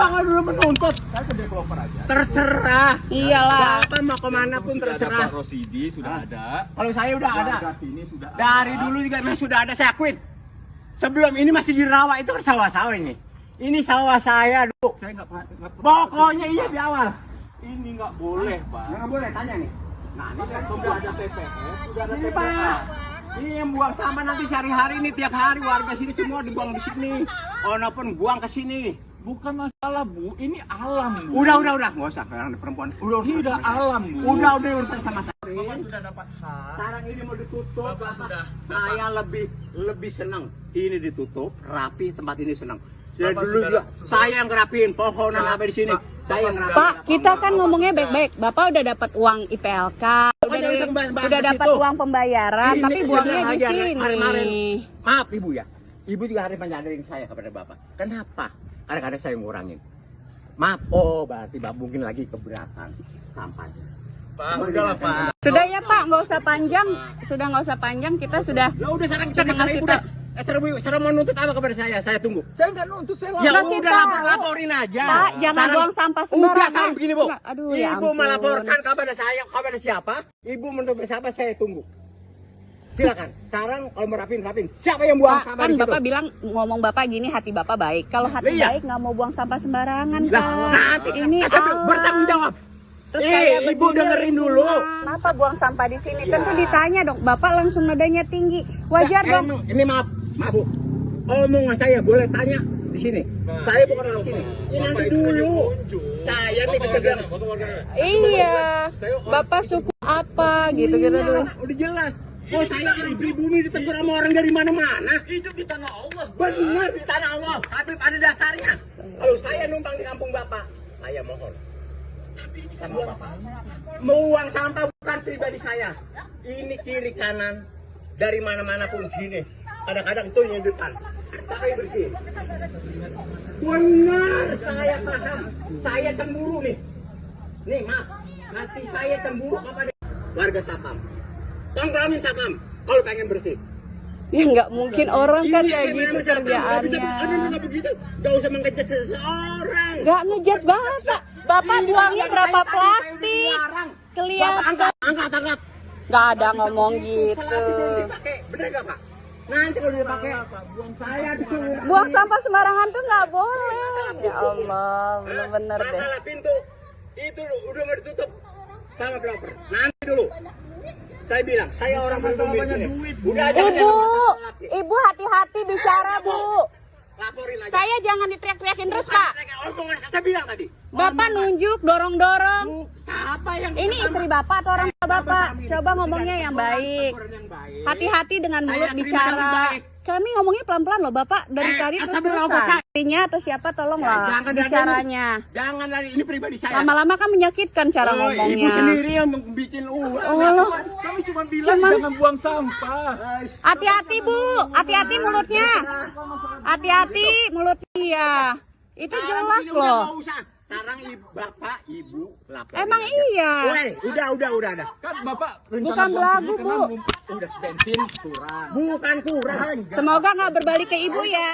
Jangan dulu menuntut. Saya ke developer aja. Terserah. Iyalah. Bapak mau kemana pun Sudah ada terserah. Pak Rosidi, sudah ada. Kalau saya udah ada. Warga sini sudah ada. Dari dulu juga memang sudah ada, saya akuin. Sebelum ini masih dirawat, itu kan sawah-sawah ini. Ini sawah saya dulu. Saya nggak Pokoknya iya di awal. ini nggak boleh, Pak. Nggak boleh, tanya nih. Nah, ini kan Sudah ada TPS, sudah ada ini TPA. Pak. Ini yang buang sampah nanti sehari-hari ini, tiap hari warga sini semua dibuang di sini. Ono pun buang ke sini. Bukan masalah, Bu. Ini alam, Bu. Udah. Nggak usah, karena ada perempuan. Udah. Tidak alam, Bu. Udah urusan sama saya. Bapak sudah dapat hak. Sekarang ini mau ditutup. Bapak sudah. Saya lebih senang. Ini ditutup, rapi, tempat ini senang. Dari Bapak dulu sudah- juga saya yang ngerapiin pohonan apa di sini. Saya yang ngerapiin. Pak, kita kan ngomongnya baik-baik. Bapak udah dapat uang IPLK, Pokoknya usah bahas-bahas udah ke dapat situ. uang pembayaran, Ini tapi saya buangnya bilang di aja, sini. kemarin, maaf Ibu ya. Ibu juga harus menyadarin saya kepada Bapak. Kenapa? Kadang-kadang saya ngurangin. Maaf, berarti Bapak mungkin lagi keberatan sampahnya. Pak, udahlah, Pak. Sudah ya Pak, nggak usah panjang. Sudah nggak usah panjang, kita sudah. Ya udah sekarang kita Terima kesana kasih, Ibu dah. Sekarang mau nuntut apa kepada saya tunggu. Saya nggak nuntut, saya Ya Kasih udah tahu. laporin aja. Pak, jangan buang sampah sembarangan. Udah sampai begini, Bu. Aduh, ya Ibu ampun. melaporkan kepada saya, kepada siapa? Ibu menuntut siapa? Saya tunggu. Silakan. Sekarang kalau mau rapin. Siapa yang buang Pak, sampah kan di situ? Bapak bilang ngomong Bapak gini hati Bapak baik. Kalau hati Iya. baik nggak mau buang sampah sembarangan, Lah, Pak. nanti Ini sampai alam. bertanggung jawab. Terus kayak Ibu begini, dengerin dulu. Kenapa buang sampah di sini? Iya. Tentu ditanya dong. Bapak langsung nadanya tinggi. Wajar Nah, dong. Ini maaf Bu. Omongan saya boleh tanya di sini. Saya bukan orang sini. Ini nanti dulu. Saya nih bisa bilang. Iya. Bapak suku apa gitu-gitu dulu. Udah jelas. Oh saya orang pribumi ditegur sama orang dari mana-mana. hidup di tanah Allah. Benar di tanah Allah. Tapi pada dasarnya, kalau saya numpang di kampung Bapak, saya mohon. Sama Bapak. Buang sampah bukan pribadi saya. Ini kiri kanan dari mana-mana pun sini. Kadang-kadang itu yang depan. Tapi bersih. Benar, saya paham. Saya cemburu nih. Nih maaf, hati saya cemburu kepada warga Sapam. Tongkrongin Sapam kalau pengen bersih. Ya nggak mungkin orang kan Ini kayak saya gitu memang Sapam, nggak bisa kerjaannya. nggak begitu. Nggak usah mengejek seseorang. Nggak ngejat Bapak. Bapak Ini buangnya bukan berapa saya tadi, saya udah plastik? dilarang. Bapak Kelihatan. angkat. Nggak ada Nggak bisa ngomong begitu, gitu. selagi belum dipakai. Bener nggak Pak? Nanti kalau dipakai, saya disuruh. Buang sampah sembarangan tuh nggak boleh. Ya Allah, bener-bener deh. Masalah pintu itu udah mau ditutup sama developer. Nanti dulu. Saya bilang, saya orang pribumi di sini. Udah aja Ibu hati-hati bicara Bu. laporin aja. Saya jangan diteriak-teriakin terus Pak. Omongan saya bilang tadi. Bapak nunjuk, dorong-dorong. Bu, siapa yang Ini istri Bapak atau orang tua Bapak? Coba ngomongnya yang baik. Hati-hati dengan mulut Saya terima bicara. dengan baik. Kami ngomongnya pelan-pelan loh Bapak. Dari tadi terus astagfirullah, terusan. Istrinya atau siapa tolong lah Jangan dari- bicaranya. Jangan dari ini pribadi saya. Lama-lama kan menyakitkan cara Oh, ngomongnya. ibu sendiri yang bikin Oh, Kami cuma bilang Cuman- jangan buang sampah. hati-hati Bu, hati-hati mulutnya. Hati-hati mulutnya. Ya. Itu jelas loh. Sekarang bapak, ibu lapor. Emang iya. Woi, udah ada. Kan Bapak Bukan belagu, Bu. udah bensin kurang. Bukan kurang. Semoga nggak berbalik ke ibu ya.